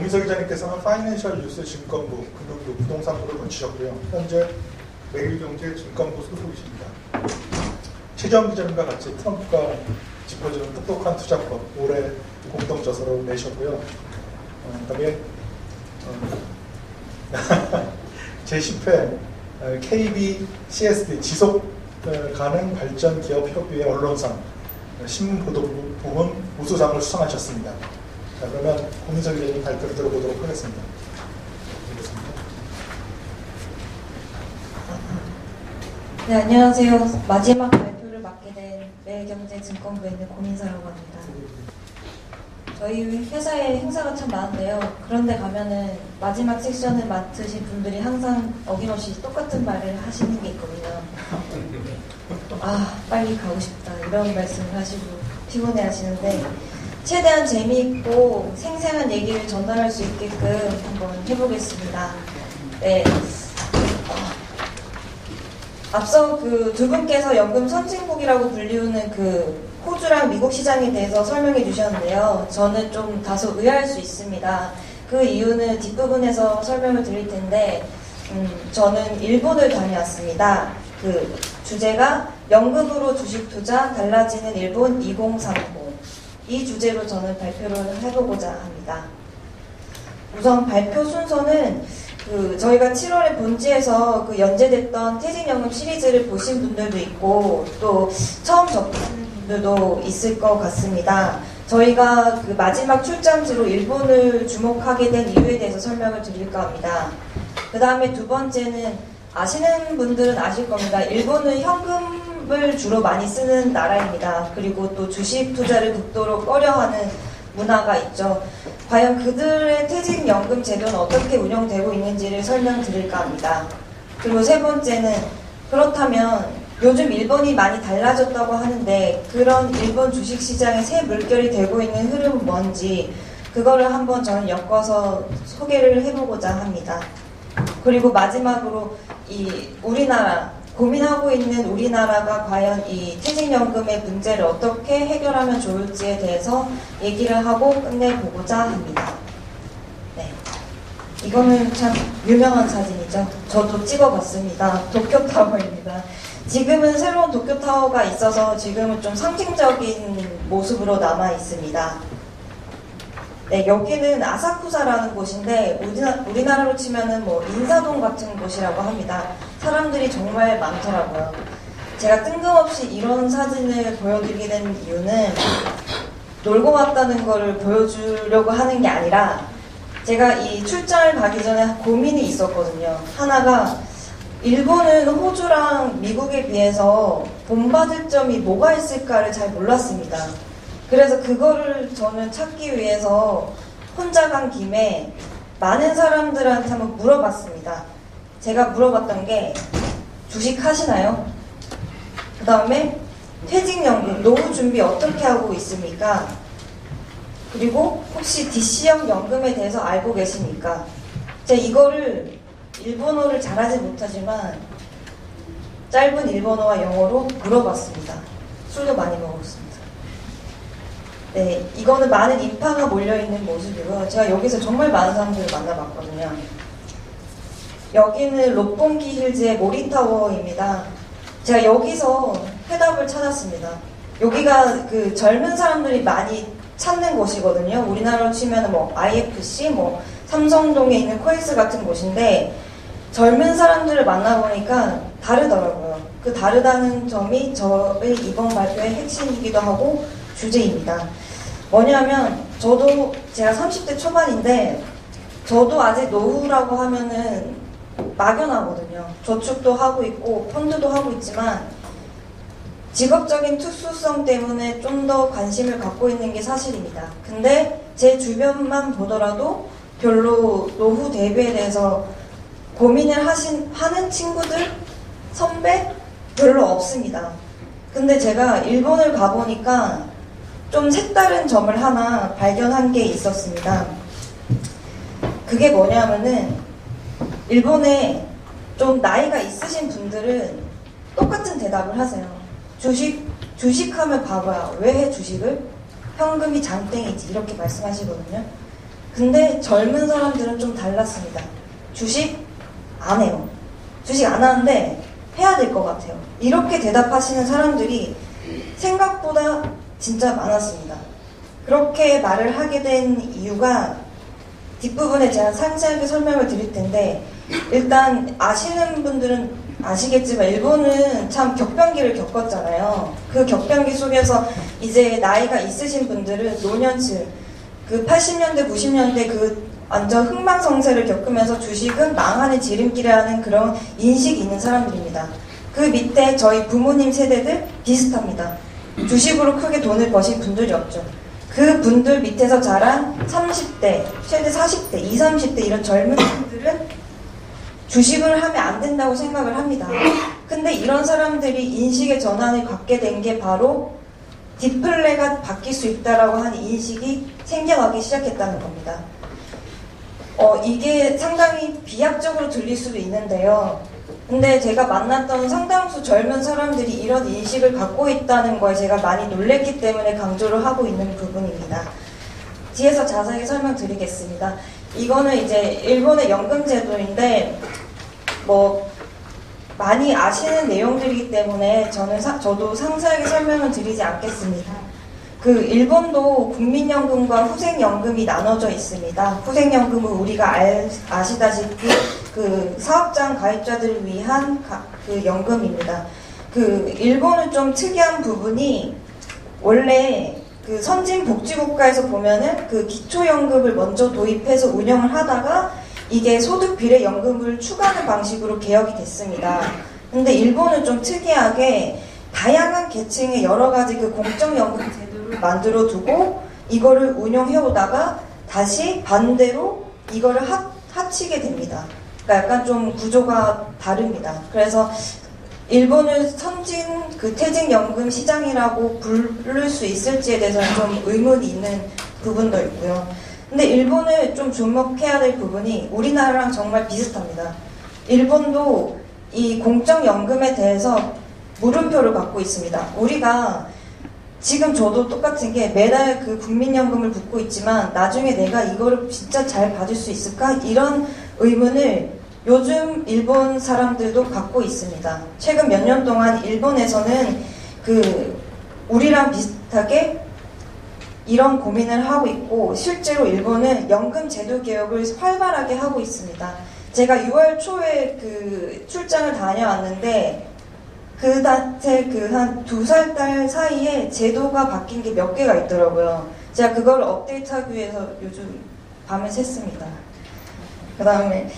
고민석 기자님께서는 파이낸셜 뉴스 증권부, 금융부, 부동산부를 거치셨고요. 현재 매일경제 증권부 소속이십니다. 최경 기자님과 같이 트럼프가 짚어주는 똑똑한 투자법 올해 공동저서로 내셨고요. 그다음에 제10회 KB CSD 지속가능 발전 기업 협의회 언론상 신문보도 부문 우수상을 수상하셨습니다. 자, 그러면 고민석 기자님 발표를 들어보도록 하겠습니다. 네, 안녕하세요. 마지막 발표를 맡게 된 매일경제증권부에 있는 고민서라고 합니다. 저희 회사에 행사가 참 많은데요. 그런데 가면은 마지막 섹션을 맡으신 분들이 항상 어김없이 똑같은 말을 하시는 게 있거든요. 아, 빨리 가고 싶다. 이런 말씀을 하시고 피곤해 하시는데 최대한 재미있고 생생한 얘기를 전달할 수 있게끔 한번 해보겠습니다. 네. 앞서 그 두 분께서 연금 선진국이라고 불리우는 그 호주랑 미국 시장에 대해서 설명해 주셨는데요. 저는 좀 다소 의아할 수 있습니다. 그 이유는 뒷부분에서 설명을 드릴 텐데, 저는 일본을 다녀왔습니다. 그 주제가 연금으로 주식 투자 달라지는 일본 2030. 이 주제로 저는 발표를 해보고자 합니다. 우선 발표 순서는 저희가 7월에 본지에서 그 연재됐던 퇴직연금 시리즈를 보신 분들도 있고 또 처음 접하는 분들도 있을 것 같습니다. 저희가 그 마지막 출장지로 일본을 주목하게 된 이유에 대해서 설명을 드릴까 합니다. 그 다음에 두 번째는 아시는 분들은 아실 겁니다. 일본은 현금을 주로 많이 쓰는 나라입니다. 그리고 또 주식 투자를 극도로 꺼려하는 문화가 있죠. 과연 그들의 퇴직연금 제도는 어떻게 운영되고 있는지를 설명드릴까 합니다. 그리고 세 번째는 그렇다면 요즘 일본이 많이 달라졌다고 하는데 그런 일본 주식시장의 새 물결이 되고 있는 흐름은 뭔지 그거를 한번 저는 엮어서 소개를 해보고자 합니다. 그리고 마지막으로 우리나라 고민하고 있는 우리나라가 과연 이 퇴직연금의 문제를 어떻게 해결하면 좋을지에 대해서 얘기를 하고 끝내보고자 합니다. 네. 이거는 참 유명한 사진이죠. 저도 찍어봤습니다. 도쿄타워입니다. 지금은 새로운 도쿄타워가 있어서 지금은 좀 상징적인 모습으로 남아 있습니다. 네, 여기는 아사쿠사라는 곳인데 우리나라로 치면은 뭐 인사동 같은 곳이라고 합니다. 사람들이 정말 많더라고요. 제가 뜬금없이 이런 사진을 보여드리게 된 이유는 놀고 왔다는 거를 보여주려고 하는 게 아니라 제가 이 출장을 가기 전에 고민이 있었거든요. 하나가 일본은 호주랑 미국에 비해서 본받을 점이 뭐가 있을까를 잘 몰랐습니다. 그래서 그거를 저는 찾기 위해서 혼자 간 김에 많은 사람들한테 한번 물어봤습니다. 제가 물어봤던 게 주식 하시나요? 그 다음에 퇴직연금, 노후 준비 어떻게 하고 있습니까? 그리고 혹시 DC형 연금에 대해서 알고 계십니까? 제가 이거를 일본어를 잘하지 못하지만 짧은 일본어와 영어로 물어봤습니다. 술도 많이 먹었습니다. 네, 이거는 많은 인파가 몰려있는 모습이고요. 제가 여기서 정말 많은 사람들을 만나봤거든요. 여기는 롯본기 힐즈의 모리타워입니다. 제가 여기서 해답을 찾았습니다. 여기가 그 젊은 사람들이 많이 찾는 곳이거든요. 우리나라로 치면 뭐 IFC, 뭐 삼성동에 있는 코엑스 같은 곳인데 젊은 사람들을 만나보니까 다르더라고요. 그 다르다는 점이 저의 이번 발표의 핵심이기도 하고 주제입니다. 뭐냐면 저도 제가 30대 초반인데 저도 아직 노후라고 하면은 막연하거든요. 저축도 하고 있고 펀드도 하고 있지만 직업적인 특수성 때문에 좀 더 관심을 갖고 있는 게 사실입니다. 근데 제 주변만 보더라도 별로 노후 대비에 대해서 고민을 하는 친구들, 선배 별로 없습니다. 근데 제가 일본을 가보니까 좀 색다른 점을 하나 발견한 게 있었습니다. 그게 뭐냐면은 일본에 좀 나이가 있으신 분들은 똑같은 대답을 하세요. 주식하면 바보야. 왜 해 주식을? 현금이 장땡이지. 이렇게 말씀하시거든요. 근데 젊은 사람들은 좀 달랐습니다. 주식 안 해요. 주식 안 하는데 해야 될 것 같아요. 이렇게 대답하시는 사람들이 생각보다 진짜 많았습니다. 그렇게 말을 하게 된 이유가 뒷부분에 제가 상세하게 설명을 드릴 텐데, 일단 아시는 분들은 아시겠지만 일본은 참 격변기를 겪었잖아요. 그 격변기 속에서 이제 나이가 있으신 분들은 노년층, 그 80년대, 90년대 그 완전 흥망성쇠를 겪으면서 주식은 망하는 지름길이라는 그런 인식이 있는 사람들입니다. 그 밑에 저희 부모님 세대들 비슷합니다. 주식으로 크게 돈을 버신 분들이 없죠. 그 분들 밑에서 자란 30대, 최대 40대, 20, 30대 이런 젊은 분들은 주식을 하면 안 된다고 생각을 합니다. 근데 이런 사람들이 인식의 전환을 갖게 된 게 바로 디플레가 바뀔 수 있다라고 하는 인식이 생겨나기 시작했다는 겁니다. 이게 상당히 비약적으로 들릴 수도 있는데요. 근데 제가 만났던 상당수 젊은 사람들이 이런 인식을 갖고 있다는 거에 제가 많이 놀랬기 때문에 강조를 하고 있는 부분입니다. 뒤에서 자세하게 설명드리겠습니다. 이거는 이제 일본의 연금 제도인데 많이 아시는 내용들이기 때문에 저도 상세하게 설명을 드리지 않겠습니다. 그 일본도 국민연금과 후생연금이 나눠져 있습니다. 후생연금은 우리가 아시다시피 그 사업장 가입자들을 위한 그 연금입니다. 그 일본은 좀 특이한 부분이 원래 그 선진 복지국가에서 보면은 그 기초연금을 먼저 도입해서 운영을 하다가 이게 소득 비례 연금을 추가하는 방식으로 개혁이 됐습니다. 근데 일본은 좀 특이하게 다양한 계층의 여러 가지 그 공적연금 제도를 만들어 두고 이거를 운영해 오다가 다시 반대로 이거를 합치게 됩니다. 그러니까 약간 좀 구조가 다릅니다. 그래서 일본을 선진 그 퇴직연금 시장이라고 부를 수 있을지에 대해서는 좀 의문이 있는 부분도 있고요. 근데 일본을 좀 주목해야 될 부분이 우리나라랑 정말 비슷합니다. 일본도 이 공적연금에 대해서 물음표를 갖고 있습니다. 우리가 지금 저도 똑같은 게 매달 그 국민연금을 붓고 있지만 나중에 내가 이거를 진짜 잘 받을 수 있을까? 이런 의문을 요즘 일본 사람들도 갖고 있습니다. 최근 몇 년 동안 일본에서는 그 우리랑 비슷하게 이런 고민을 하고 있고 실제로 일본은 연금 제도 개혁을 활발하게 하고 있습니다. 제가 6월 초에 그 출장을 다녀왔는데 그한테 그 한 2살 달 사이에 제도가 바뀐 게 몇 개가 있더라고요. 제가 그걸 업데이트하기 위해서 요즘 밤을 샜습니다. 그 다음에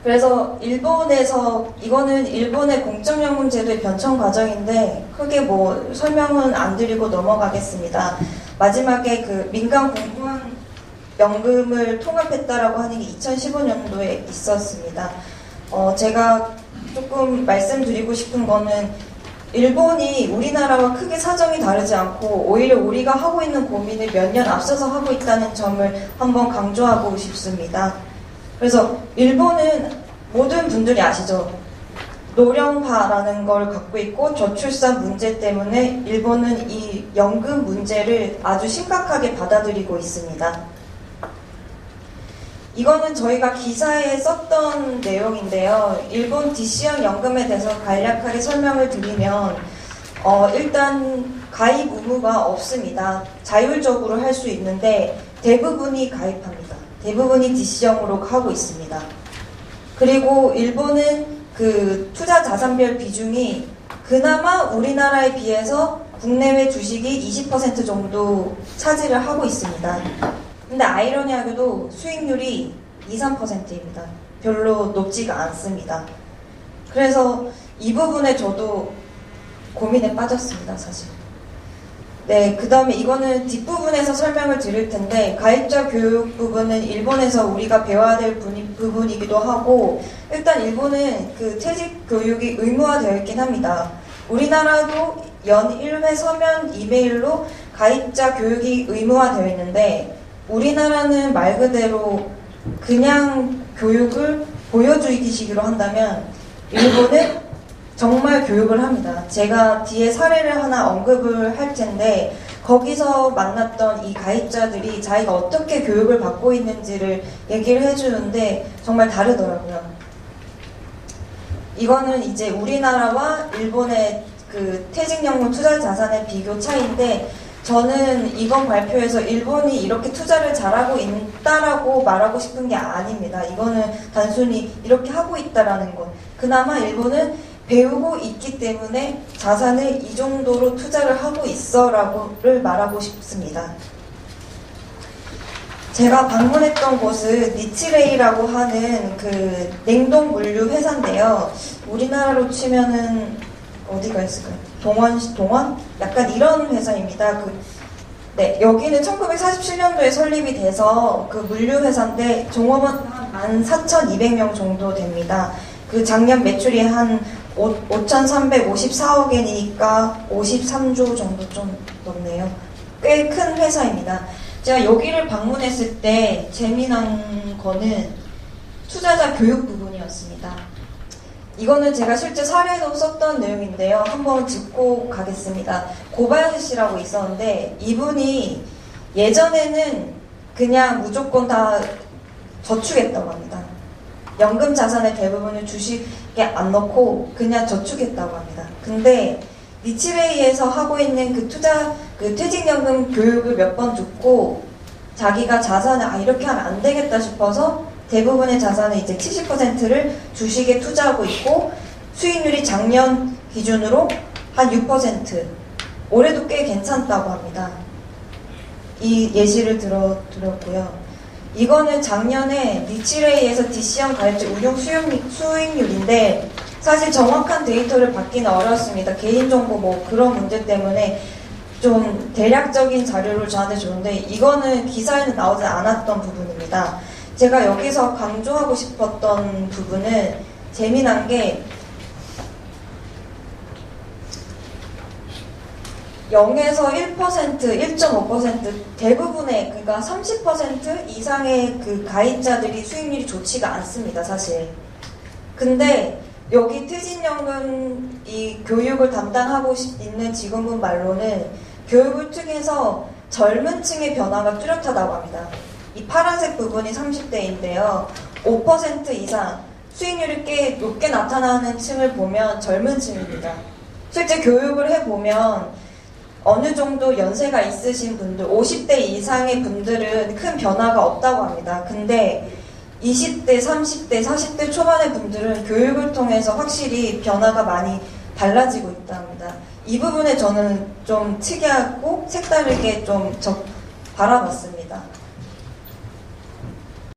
그래서 일본에서 이거는 일본의 공적연금 제도의 변천 과정인데 크게 설명은 안 드리고 넘어가겠습니다. 마지막에 그 민간 공무원 연금을 통합했다라고 하는 게 2015년도에 있었습니다. 제가 조금 말씀드리고 싶은 거는 일본이 우리나라와 크게 사정이 다르지 않고 오히려 우리가 하고 있는 고민을 몇 년 앞서서 하고 있다는 점을 한번 강조하고 싶습니다. 그래서 일본은 모든 분들이 아시죠? 노령화라는 걸 갖고 있고 저출산 문제 때문에 일본은 이 연금 문제를 아주 심각하게 받아들이고 있습니다. 이거는 저희가 기사에 썼던 내용인데요. 일본 DC형 연금에 대해서 간략하게 설명을 드리면 일단 가입 의무가 없습니다. 자율적으로 할 수 있는데 대부분이 가입합니다. 대부분이 DC형으로 하고 있습니다. 그리고 일본은 그 투자 자산별 비중이 그나마 우리나라에 비해서 국내외 주식이 20% 정도 차지를 하고 있습니다. 근데 아이러니하게도 수익률이 2, 3%입니다. 별로 높지가 않습니다. 그래서 이 부분에 저도 고민에 빠졌습니다, 사실. 네, 그 다음에 이거는 뒷부분에서 설명을 드릴 텐데 가입자 교육 부분은 일본에서 우리가 배워야 될 부분이기도 하고 일단 일본은 그 퇴직 교육이 의무화되어 있긴 합니다. 우리나라도 연 1회 서면 이메일로 가입자 교육이 의무화되어 있는데 우리나라는 말 그대로 그냥 교육을 보여주기식으로 한다면 일본은 정말 교육을 합니다. 제가 뒤에 사례를 하나 언급을 할 텐데 거기서 만났던 이 가입자들이 자기가 어떻게 교육을 받고 있는지를 얘기를 해주는데 정말 다르더라고요. 이거는 이제 우리나라와 일본의 그 퇴직연금 투자 자산의 비교 차이인데, 저는 이번 발표에서 일본이 이렇게 투자를 잘하고 있다라고 말하고 싶은 게 아닙니다. 이거는 단순히 이렇게 하고 있다라는 것. 그나마 일본은 배우고 있기 때문에 자산을 이 정도로 투자를 하고 있어라고를 말하고 싶습니다. 제가 방문했던 곳은 니치레이라고 하는 그 냉동 물류 회사인데요. 우리나라로 치면은 어디가 있을까요? 동원? 약간 이런 회사입니다. 네, 여기는 1947년도에 설립이 돼서 그 물류 회사인데 종업원 한 14,200명 정도 됩니다. 그 작년 매출이 한 5,354억엔이니까 53조 정도 좀 넘네요. 꽤 큰 회사입니다. 제가 여기를 방문했을 때 재미난 거는 투자자 교육 부분이었습니다. 이거는 제가 실제 사례도 썼던 내용인데요. 한번 짚고 가겠습니다. 고바야시 씨라고 있었는데, 이분이 예전에는 그냥 무조건 다 저축했다고 합니다. 연금 자산의 대부분을 주식에 안 넣고 그냥 저축했다고 합니다. 근데 니치레이에서 하고 있는 그 퇴직연금 교육을 몇 번 듣고 자기가 자산을 이렇게 하면 안 되겠다 싶어서 대부분의 자산의 이제 70%를 주식에 투자하고 있고, 수익률이 작년 기준으로 한 6%, 올해도 꽤 괜찮다고 합니다. 이 예시를 들었고요. 이거는 작년에 니치레이에서 DC형 가입자 운용 수익률인데, 사실 정확한 데이터를 받기는 어렵습니다. 개인정보 뭐 그런 문제 때문에 좀 대략적인 자료를 저한테 줬는데, 이거는 기사에는 나오지 않았던 부분입니다. 제가 여기서 강조하고 싶었던 부분은 재미난 게 0에서 1%, 1.5% 대부분의, 그러니까 30% 이상의 그 가입자들이 수익률이 좋지가 않습니다, 사실. 근데 여기 퇴직연금 이 교육을 담당하고 있는 직원분 말로는 교육을 통해서 젊은 층의 변화가 뚜렷하다고 합니다. 이 파란색 부분이 30대인데요. 5% 이상 수익률이 꽤 높게 나타나는 층을 보면 젊은 층입니다. 실제 교육을 해보면 어느 정도 연세가 있으신 분들, 50대 이상의 분들은 큰 변화가 없다고 합니다. 근데 20대, 30대, 40대 초반의 분들은 교육을 통해서 확실히 변화가 많이 달라지고 있다 합니다. 이 부분에 저는 좀 특이하고 색다르게 좀 바라봤습니다.